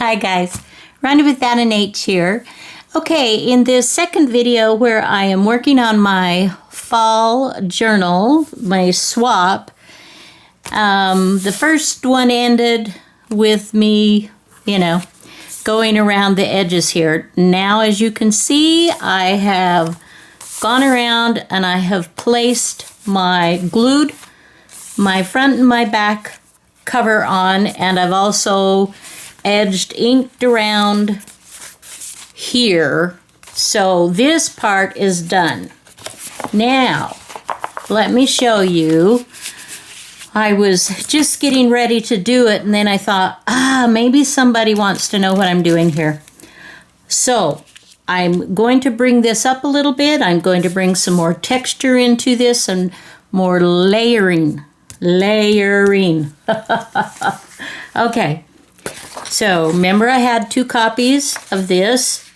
Hi guys, Ronda without an H here. Okay, in this second video where I am working on my fall journal, my swap, the first one ended with me, going around the edges here. Now, as you can see, I have gone around and I have placed glued my front and my back cover on, and I've also inked around here. So this part is done. Now, let me show you. I was just getting ready to do it, and then I thought, maybe somebody wants to know what I'm doing here. So I'm going to bring this up a little bit. I'm going to bring some more texture into this and more layering. Okay, so remember I had 2 copies of this.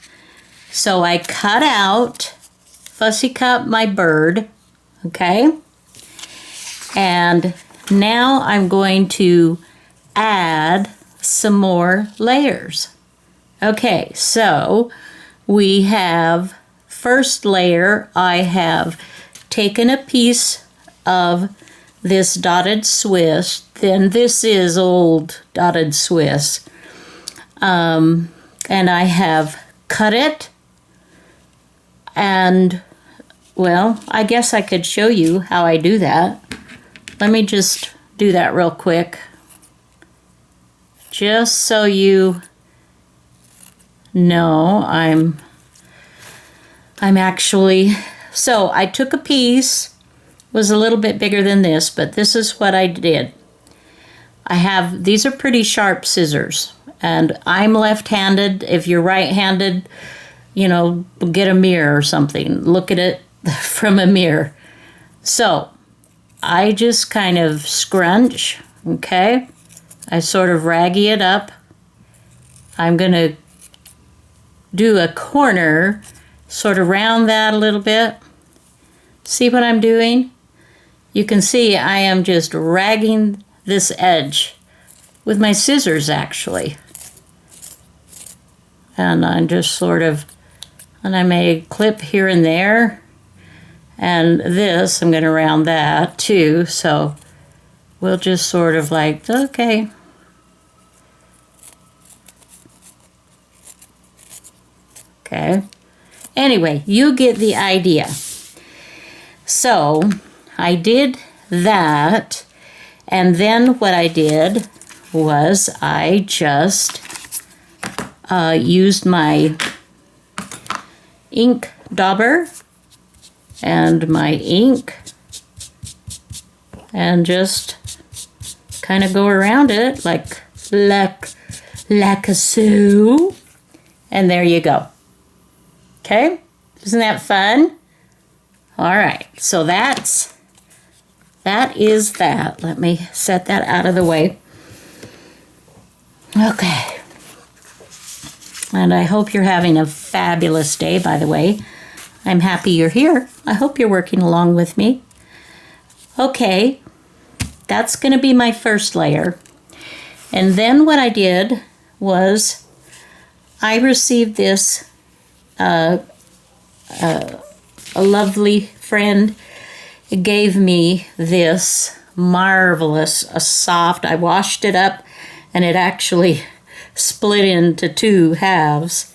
So I cut out, fussy cut my bird, okay? And now I'm going to add some more layers. Okay, so we have first layer. I have taken a piece of this dotted Swiss. Then this is old dotted Swiss. And I have cut it. And, well, I guess I could show you how I do that. Let me just do that real quick. Just so you know, I'm actually... So I took a piece, was a little bit bigger than this, but this is what I did. These are pretty sharp scissors, and I'm left-handed. If you're right-handed, get a mirror or something. Look at it from a mirror. So I just kind of scrunch, okay? I sort of raggy it up. I'm going to do a corner, sort of round that a little bit. See what I'm doing? You can see I am just ragging this edge with my scissors, actually. And I'm just sort of, and I may clip here and there. And this, I'm going to round that too. So we'll just sort of like, okay. Okay. Anyway, you get the idea. So I did that. And then what I did was I just used my ink dauber and my ink and just kind of go around it like a so. And there you go. Okay? Isn't that fun? All right. So that is that. Let me set that out of the way. Okay. And I hope you're having a fabulous day, by the way. I'm happy you're here. I hope you're working along with me. Okay, that's going to be my first layer. And then what I did was I received this, a lovely friend gave me this marvelous, soft, I washed it up and it actually split into 2 halves.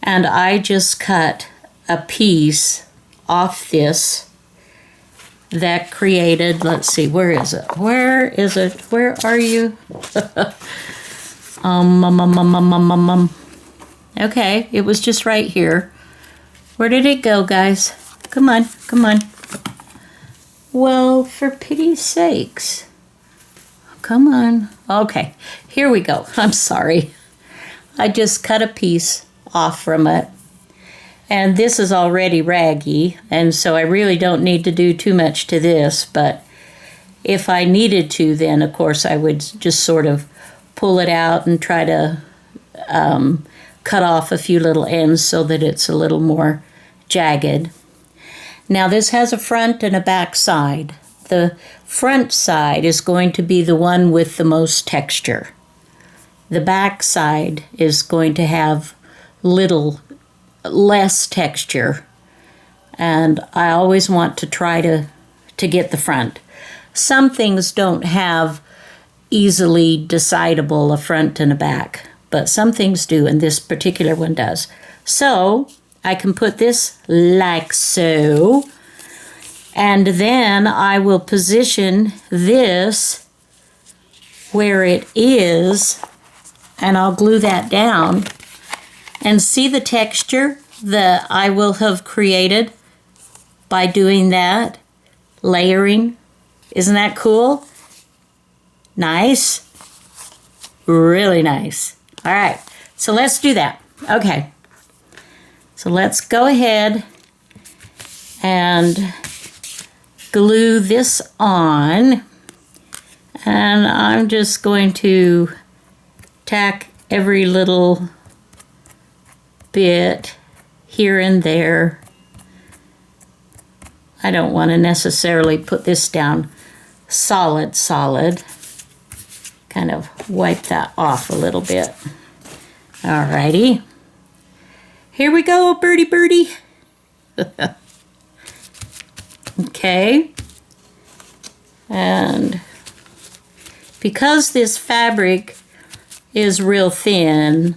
And I just cut a piece off this that created, let's see, where is it? Where is it? Where are you? Okay, it was just right here. Where did it go, guys? Come on, come on. Well, for pity's sakes. Come on. Okay, here we go. I'm sorry. I just cut a piece off from it. And this is already raggy, and so I really don't need to do too much to this, but if I needed to, then of course I would just sort of pull it out and try to cut off a few little ends so that it's a little more jagged. Now this has a front and a back side. The front side is going to be the one with the most texture. the back side is going to have less texture. And I always want to try to get the front. Some things don't have easily decidable a front and a back, but some things do, and this particular one does. So I can put this like so, and then I will position this where it is, and I'll glue that down. And see the texture that I will have created by doing that? Layering. Isn't that cool? Nice. Really nice. All right, so let's do that. Okay. So let's go ahead and glue this on. And I'm just going to tack every little bit here and there. I don't want to necessarily put this down solid. Kind of wipe that off a little bit. Alrighty. Here we go, birdie. Okay. And because this fabric is real thin,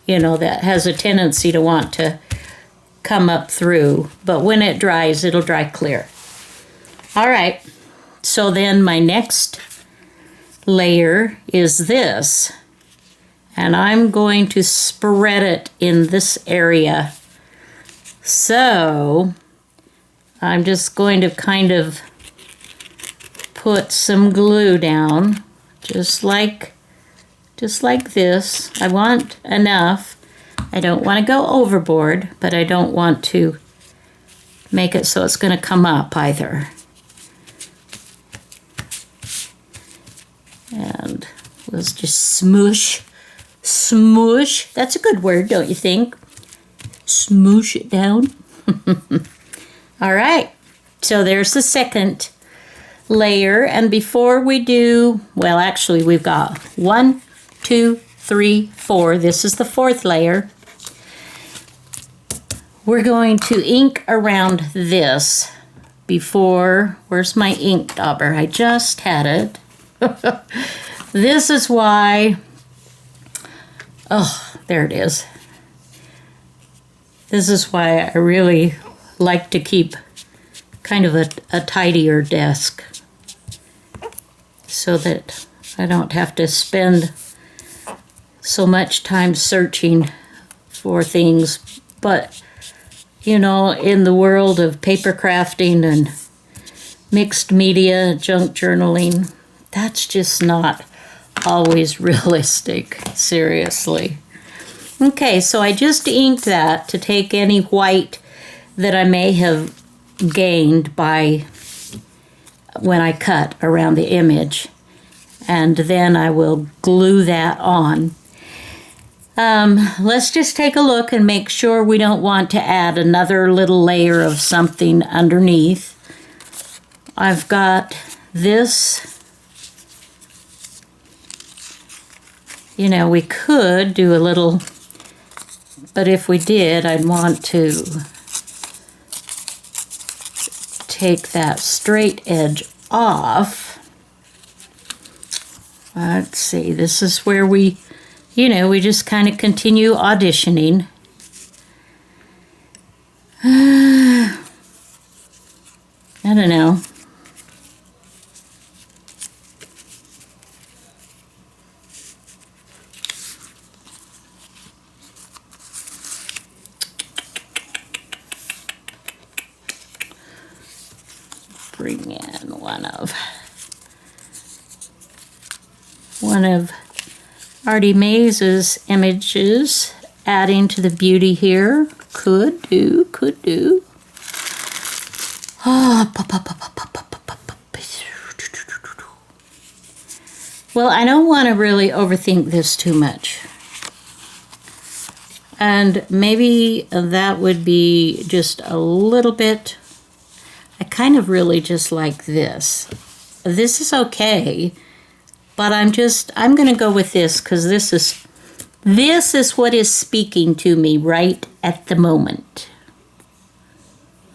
you know, that has a tendency to want to come up through, but when it dries, it'll dry clear. All right, so then my next layer is this, and I'm going to spread it in this area. So I'm just going to kind of put some glue down, just like this. I want enough. I don't want to go overboard, but I don't want to make it so it's going to come up either. And let's just smoosh. That's a good word, don't you think? Smoosh it down. All right, so there's the second layer. And before we do, well, actually we've got 1, 2, 3, 4. This is the fourth layer. We're going to ink around this before, where's my ink dauber? I just had it. This is why, oh, there it is. This is why I really like to keep kind of a tidier desk so that I don't have to spend so much time searching for things. But, you know, in the world of paper crafting and mixed media, junk journaling, that's just not always realistic, seriously. Okay, so I just inked that to take any white that I may have gained by when I cut around the image, and then I will glue that on. Let's just take a look and make sure we don't want to add another little layer of something underneath. I've got this. You know, we could do a little, but if we did, I'd want to take that straight edge off. Let's see, this is where we, you know, we just kind of continue auditioning. I don't know. Bring in one of Artie Mays' images, adding to the beauty here. Could do. Well, I don't want to really overthink this too much. And maybe that would be just a little bit. I kind of really just like this. This is okay. but I'm going to go with this because this is what is speaking to me right at the moment.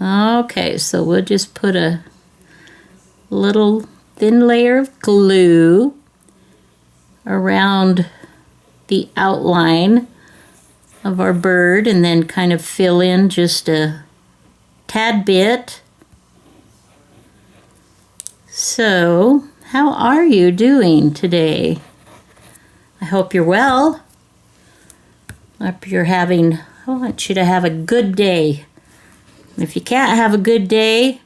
Okay, so we'll just put a little thin layer of glue around the outline of our bird and then kind of fill in just a tad bit. So, how are you doing today? I hope you're well. I hope you're I want you to have a good day. If you can't have a good day,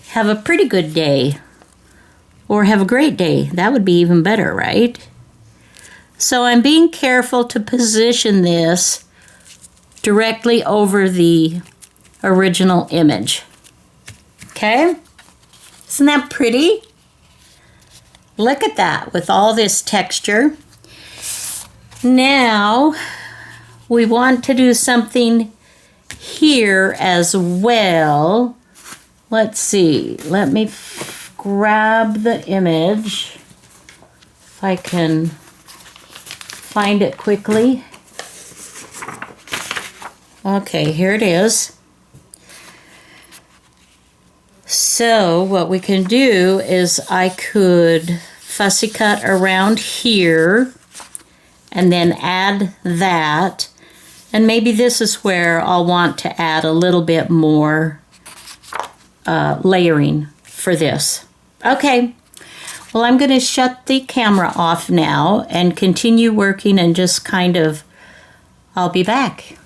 have a pretty good day. Or have a great day. That would be even better, right? So I'm being careful to position this directly over the original image. Okay? Isn't that pretty? Look at that with all this texture. Now, we want to do something here as well. Let's see. Let me grab the image. If I can find it quickly. Okay, here it is. So what we can do is I could fussy cut around here and then add that. And maybe this is where I'll want to add a little bit more layering for this. Okay, well, I'm going to shut the camera off now and continue working and just kind of, I'll be back.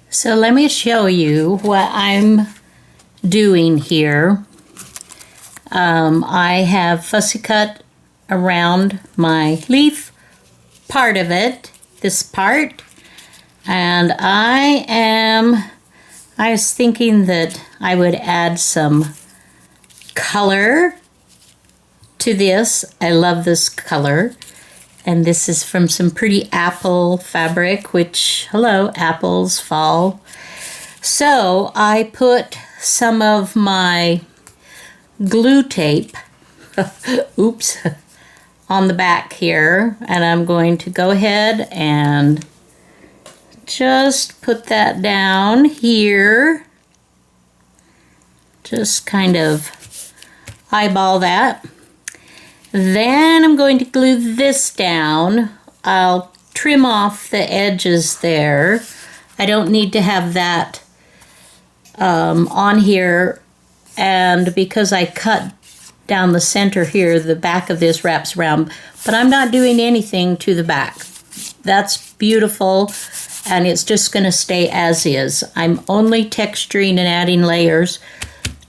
So let me show you what I'm doing here. I have fussy cut around my leaf, part of it, this part, and I was thinking that I would add some color to this. I love this color, and this is from some pretty apple fabric, which, hello, apples, fall. So I put some of my glue tape, oops, on the back here, and I'm going to go ahead and just put that down here. Just kind of eyeball that. Then I'm going to glue this down. I'll trim off the edges there. I don't need to have that on here, and because I cut down the center here, the back of this wraps around, but I'm not doing anything to the back. That's beautiful, and it's just going to stay as is. I'm only texturing and adding layers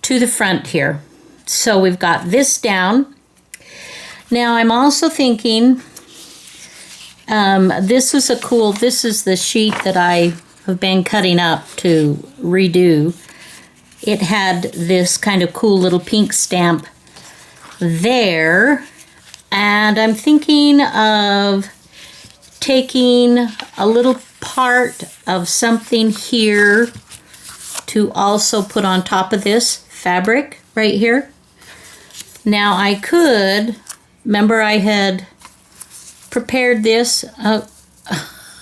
to the front here. So we've got this down. Now I'm also thinking, this is the sheet that I have been cutting up to redo. It had this kind of cool little pink stamp there, and I'm thinking of taking a little part of something here to also put on top of this fabric right here. Now I could, remember I had prepared this, look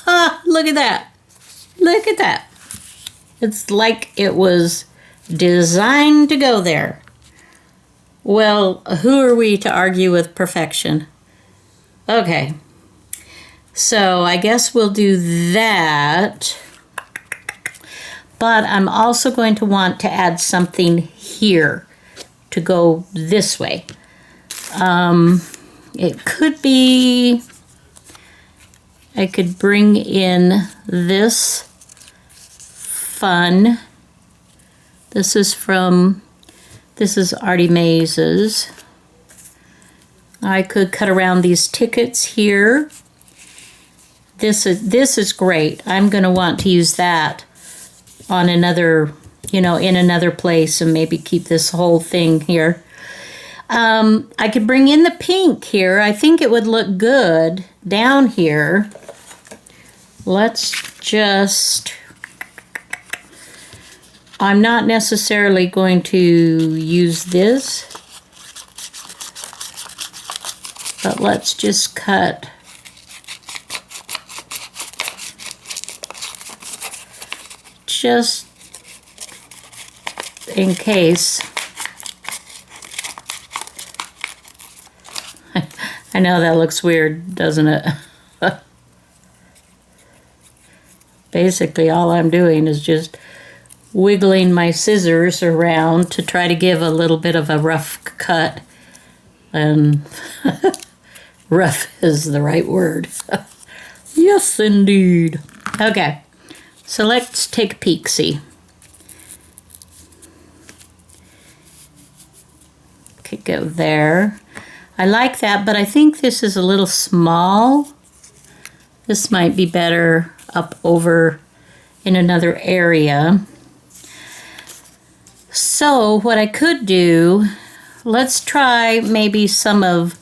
at that, look at that. It's like it was designed to go there. Well, who are we to argue with perfection? Okay, so I guess we'll do that, but I'm also going to want to add something here to go this way. It could be, I could bring in this fun. This is Artie Maze's. I could cut around these tickets here. This is great. I'm going to want to use that on another, in another place, and maybe keep this whole thing here. I could bring in the pink here. I think it would look good down here. Let's just, I'm not necessarily going to use this. But let's just cut just in case. I know that looks weird, doesn't it? Basically, all I'm doing is just wiggling my scissors around to try to give a little bit of a rough cut. And rough is the right word. Yes, indeed. Okay, so let's take a peek-see. Okay, go there. I like that, but I think this is a little small. This might be better up over in another area. So what I could do, let's try maybe some of,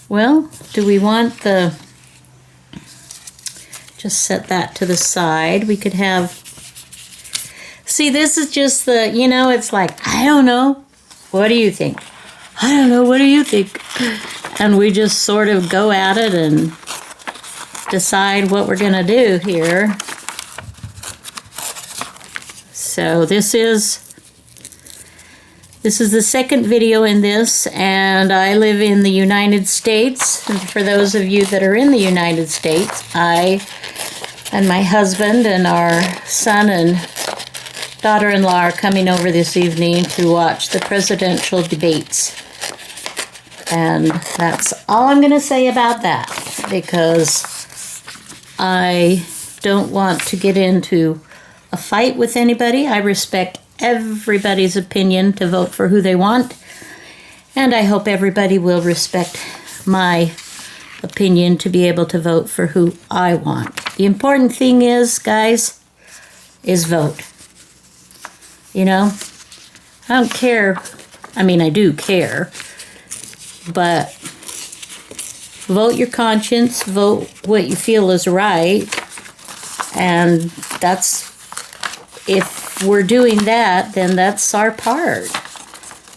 well, do we want the, just set that to the side. We could have, see, this is just the, you know, it's like, I don't know. What do you think? I don't know. What do you think? And we just sort of go at it and decide what we're going to do here. So this is the second video in this, and I live in the United States. And for those of you that are in the United States, I and my husband and our son and daughter-in-law are coming over this evening to watch the presidential debates. And that's all I'm going to say about that, because I don't want to get into a fight with anybody. I respect everybody's opinion to vote for who they want, and I hope everybody will respect my opinion to be able to vote for who I want. The important thing is, guys, is vote. You know, I don't care. I mean, I do care, but vote your conscience, vote what you feel is right, and that's, if we're doing that, then that's our part,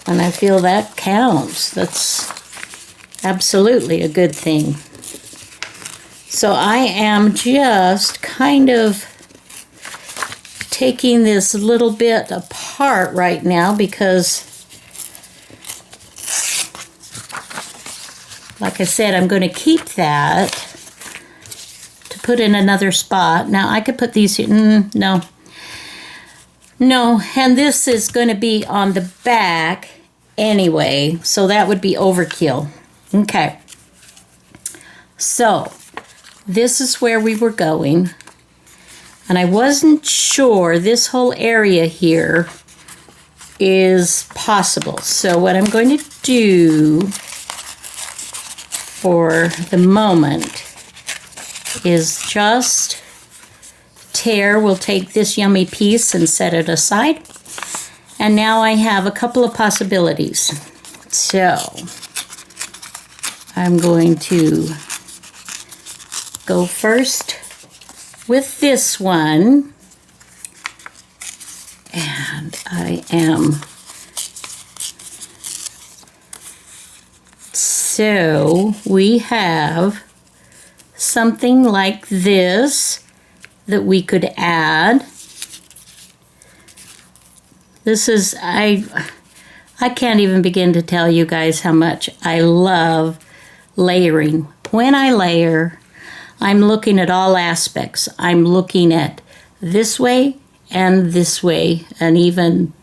and I feel that counts. That's absolutely a good thing. So I am just kind of taking this little bit apart right now because, like I said, I'm going to keep that to put in another spot. Now I could put these here. No, and this is going to be on the back anyway, so that would be overkill. Okay, so this is where we were going. And I wasn't sure this whole area here is possible. So what I'm going to do for the moment is just tear. We'll take this yummy piece and set it aside. And now I have a couple of possibilities. So I'm going to go first with this one, and I am, so we have something like this that we could add. This is, I can't even begin to tell you guys how much I love layering. When I layer, I'm looking at all aspects. I'm looking at this way and even,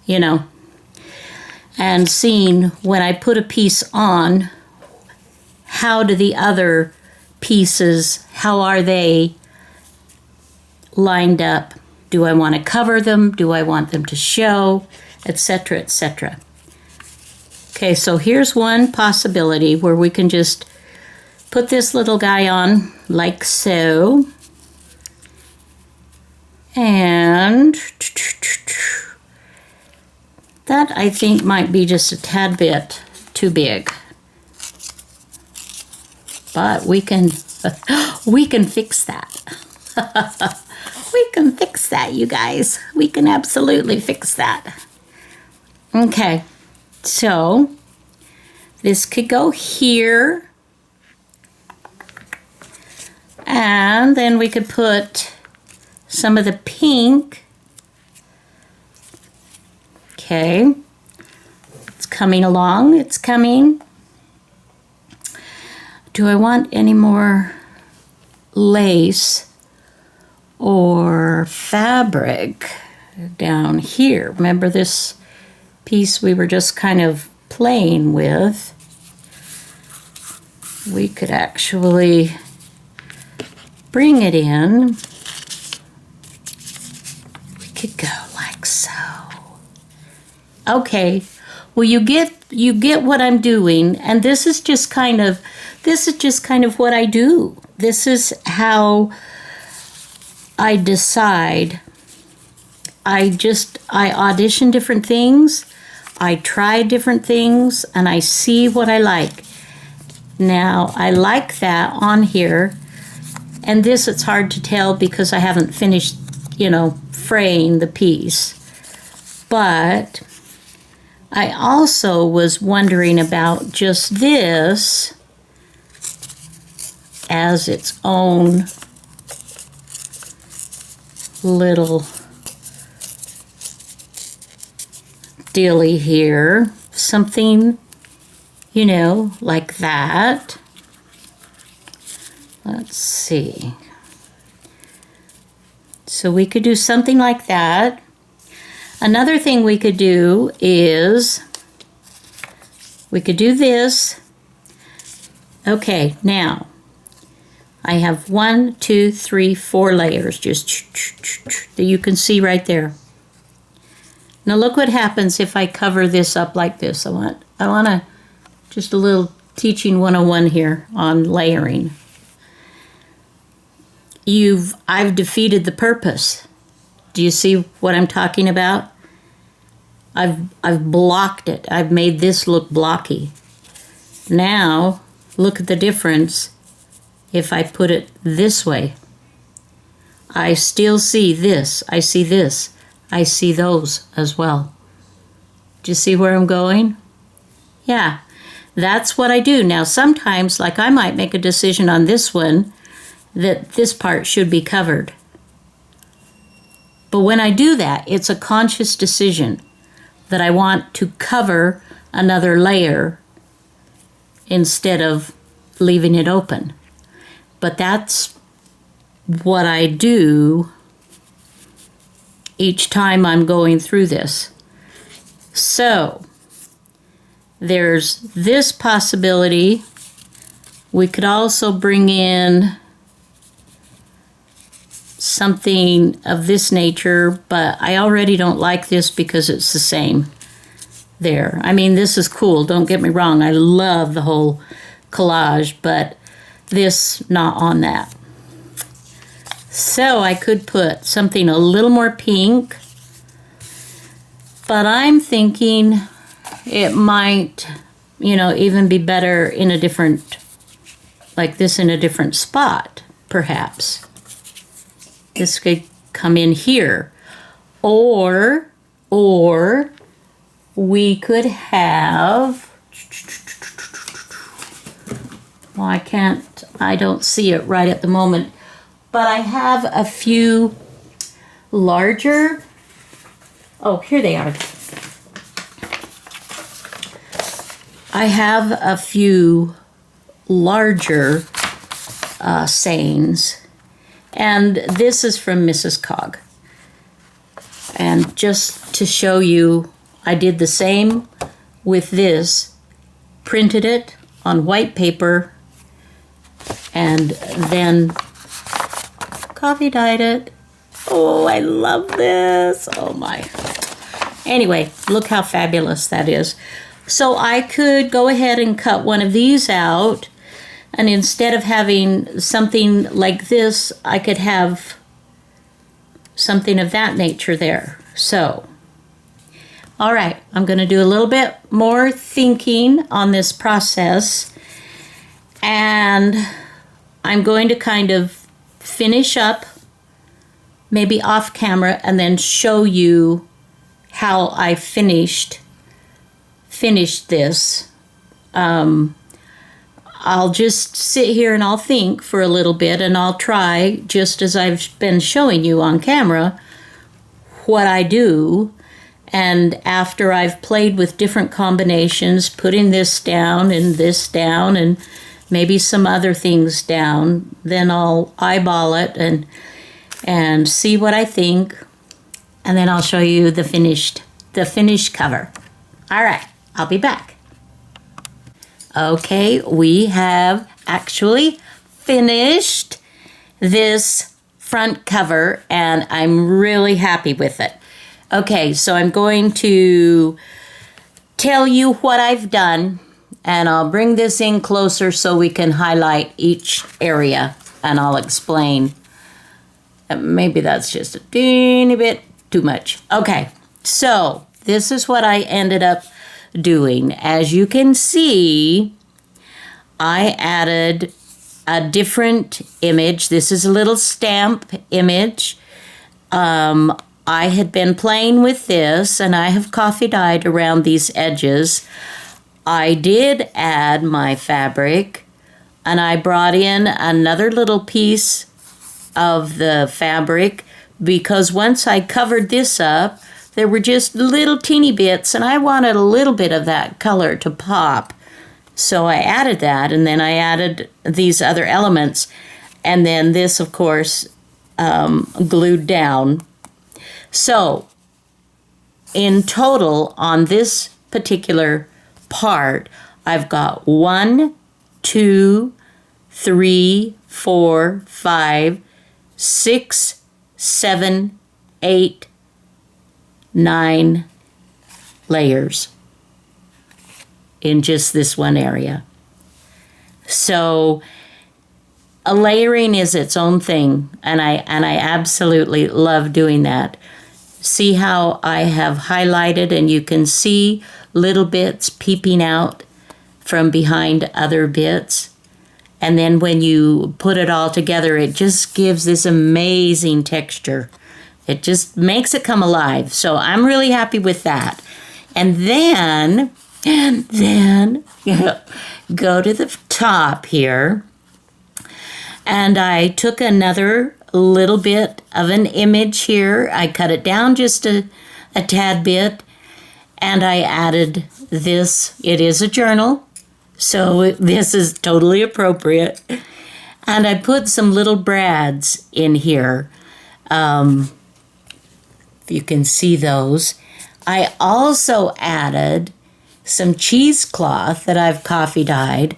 you know, and seeing when I put a piece on, how do the other pieces, how are they lined up? Do I want to cover them? Do I want them to show? Etc., etc. Okay, so here's one possibility where we can just put this little guy on like so. And that, I think, might be just a tad bit too big. But we can fix that. We can fix that, you guys. We can absolutely fix that. Okay. So this could go here. And then we could put some of the pink. Okay. It's coming along. It's coming. Do I want any more lace or fabric down here? Remember this piece we were just kind of playing with? We could actually bring it in. We could go like so. Okay, well you get what I'm doing, and this is just kind of what I do. This is how I decide. I audition different things, I try different things, and I see what I like. Now, I like that on here, and this it's hard to tell because I haven't finished, fraying the piece. But I also was wondering about just this as its own little dilly here. Something, like that. Let's see. So we could do something like that. Another thing we could do is we could do this. Okay, now I have 1, 2, 3, 4 layers just that you can see right there. Now look what happens if I cover this up like this. I want to just a little teaching 101 here on layering. I've defeated the purpose. Do you see what I'm talking about? I've blocked it. I've made this look blocky. Now, look at the difference if I put it this way. I still see this. I see this. I see those as well. Do you see where I'm going? Yeah, that's what I do. Now, sometimes, like I might make a decision on this one that this part should be covered. But when I do that, it's a conscious decision that I want to cover another layer instead of leaving it open. But that's what I do each time I'm going through this. So there's this possibility. We could also bring in something of this nature, but I already don't like this because it's the same there. I mean, this is cool, don't get me wrong. I love the whole collage, but this not on that. So I could put something a little more pink, but I'm thinking it might, even be better in a different, like this in a different spot, perhaps. This could come in here. Or we could have, well, I don't see it right at the moment, but I have a few larger, oh, here they are. I have a few larger sayings. And this is from Mrs. Cog. And just to show you, I did the same with this, printed it on white paper, and then coffee dyed it. Oh, I love this. Oh my. Anyway, look how fabulous that is. So I could go ahead and cut one of these out. And instead of having something like this, I could have something of that nature there. So, all right, I'm going to do a little bit more thinking on this process. And I'm going to kind of finish up, maybe off camera, and then show you how I finished finish this, I'll just sit here and I'll think for a little bit, and I'll try, just as I've been showing you on camera, what I do. And after I've played with different combinations, putting this down and maybe some other things down, then I'll eyeball it and see what I think, and then I'll show you the finished cover. All right, I'll be back. Okay, we have actually finished this front cover, and I'm really happy with it. Okay, so I'm going to tell you what I've done, and I'll bring this in closer so we can highlight each area, and I'll explain. Maybe that's just a teeny bit too much. Okay, so this is what I ended up doing. As you can see, I added a different image. This is a little stamp image. I had been playing with this, and I have coffee dyed around these edges. I did add my fabric, and I brought in another little piece of the fabric, because once I covered this up, there were just little teeny bits, and I wanted a little bit of that color to pop. So I added that, and then I added these other elements, and then this, of course, glued down. So in total, on this particular part, I've got 1, 2, 3, 4, 5, 6, 7, 8, 9 layers in just this one area. So a layering is its own thing, and I absolutely love doing that. See how I have highlighted, and you can see little bits peeping out from behind other bits. And then when you put it all together, it just gives this amazing texture. It just makes it come alive. So I'm really happy with that. And then go to the top here. And I took another little bit of an image here. I cut it down just a tad bit. And I added this. It is a journal, so this is totally appropriate. And I put some little brads in here. If you can see those. I also added some cheesecloth that I've coffee dyed.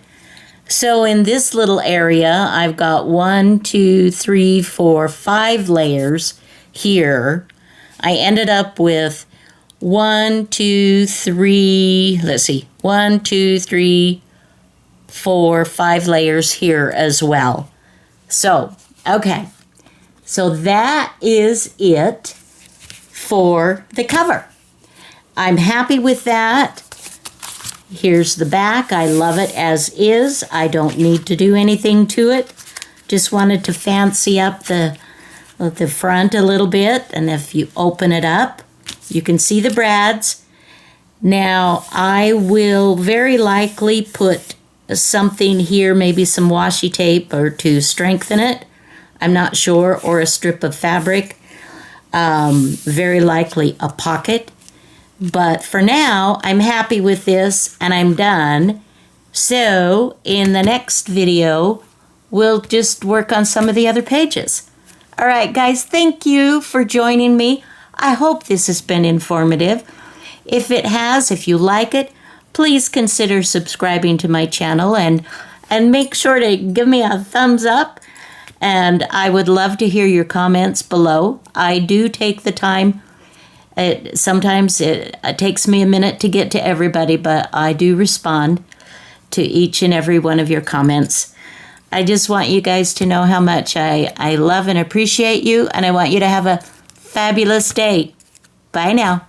So in this little area, I've got 1, 2, 3, 4, 5 layers here. I ended up with 1, 2, 3, 4, 5 layers here as well. So, okay. So that is it for the cover. I'm happy with that. Here's the back. I love it as is. I don't need to do anything to it. Just wanted to fancy up the front a little bit. And if you open it up, you can see the brads. Now, I will very likely put something here, maybe some washi tape or to strengthen it. I'm not sure, or a strip of fabric. Very likely a pocket. But for now, I'm happy with this and I'm done. So in the next video, we'll just work on some of the other pages. All right, guys, thank you for joining me. I hope this has been informative. If it has, if you like it, please consider subscribing to my channel and make sure to give me a thumbs up. And I would love to hear your comments below. I do take the time. Sometimes it takes me a minute to get to everybody, but I do respond to each and every one of your comments. I just want you guys to know how much I love and appreciate you, and I want you to have a fabulous day. Bye now.